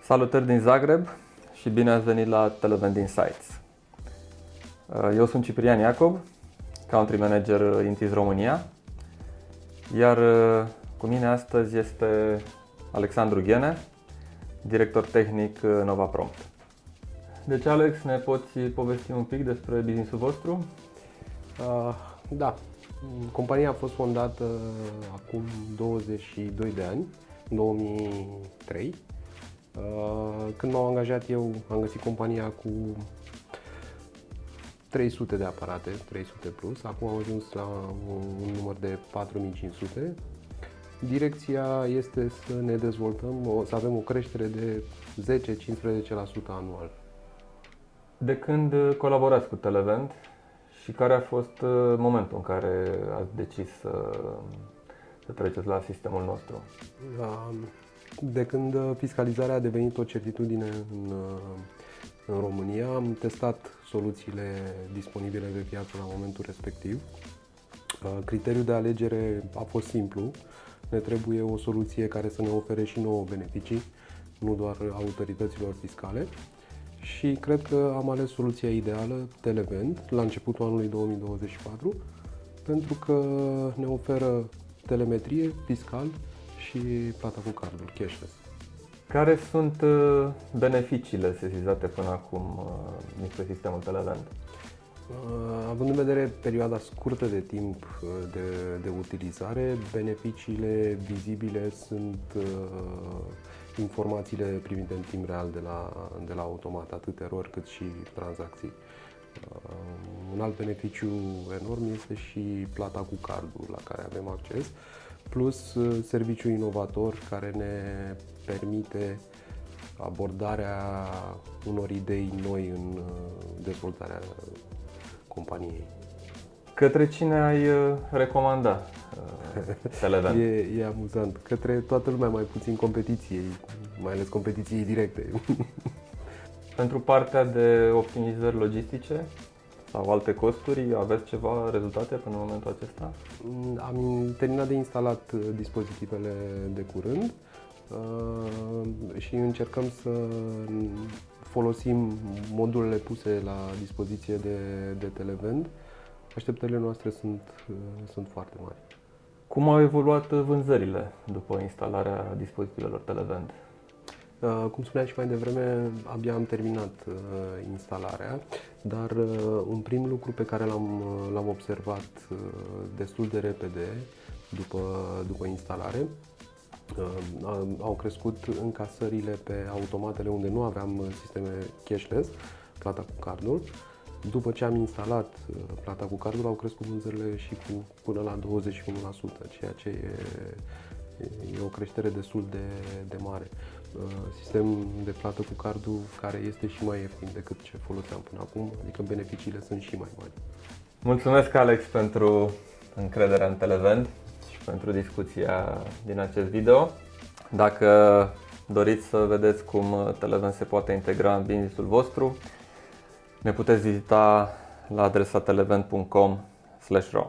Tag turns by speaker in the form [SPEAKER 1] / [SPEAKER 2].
[SPEAKER 1] Salutări din Zagreb și bine ați venit la Televend Insights. Eu sunt Ciprian Iacob, Country Manager Intis România, iar cu mine astăzi este Alexandru Ghene, director tehnic Nova Prompt. Deci, Alex, ne poți povesti un pic despre business-ul vostru?
[SPEAKER 2] Da, compania a fost fondată acum 22 de ani, în 2003. Când m-am angajat eu, am găsit compania cu 300 de aparate, 300 plus. Acum am ajuns la un număr de 4500. Direcția este să ne dezvoltăm, să avem o creștere de 10-15% anual.
[SPEAKER 1] De când colaborați cu Televend și care a fost momentul în care ați decis să treceți la sistemul nostru?
[SPEAKER 2] De când fiscalizarea a devenit o certitudine în România, am testat soluțiile disponibile pe piață la momentul respectiv. Criteriul de alegere a fost simplu. Ne trebuie o soluție care să ne ofere și nouă beneficii, nu doar autorităților fiscale. Și cred că am ales soluția ideală, Televend, la începutul anului 2024, pentru că ne oferă telemetrie, fiscal și plata cu cardul, cashless.
[SPEAKER 1] Care sunt beneficiile sesizate până acum despre sistemul Televend?
[SPEAKER 2] Având în vedere perioada scurtă de timp de utilizare, beneficiile vizibile sunt informațiile primite în timp real de la automat, atât erori cât și tranzacții. Un alt beneficiu enorm este și plata cu cardul la care avem acces, plus serviciul inovator care ne permite abordarea unor idei noi în dezvoltarea companiei.
[SPEAKER 1] Către cine ai recomanda Televend?
[SPEAKER 2] E amuzant. Către toată lumea, mai puțin competiției, mai ales competiției directe.
[SPEAKER 1] Pentru partea de optimizări logistice sau alte costuri, aveți ceva rezultate până în momentul acesta?
[SPEAKER 2] Am terminat de instalat dispozitivele de curând și încercăm să folosim modulele puse la dispoziție de Televend. Așteptările noastre sunt foarte mari.
[SPEAKER 1] Cum au evoluat vânzările după instalarea dispozitivelor Televend?
[SPEAKER 2] Cum spuneam și mai devreme, abia am terminat instalarea, dar un prim lucru pe care l-am observat destul de repede după instalare, au crescut încasările pe automatele unde nu aveam sisteme cashless, plata cu cardul. După ce am instalat plata cu cardul, au crescut vânzările și cu până la 21%, ceea ce e o creștere destul de mare. Sistem de plată cu cardul care este și mai ieftin decât ce foloseam până acum, adică beneficiile sunt și mai mari.
[SPEAKER 1] Mulțumesc, Alex, pentru încrederea în Televend și pentru discuția din acest video. Dacă doriți să vedeți cum Televend se poate integra în business-ul vostru, ne puteți vizita la adresa televend.com/ro.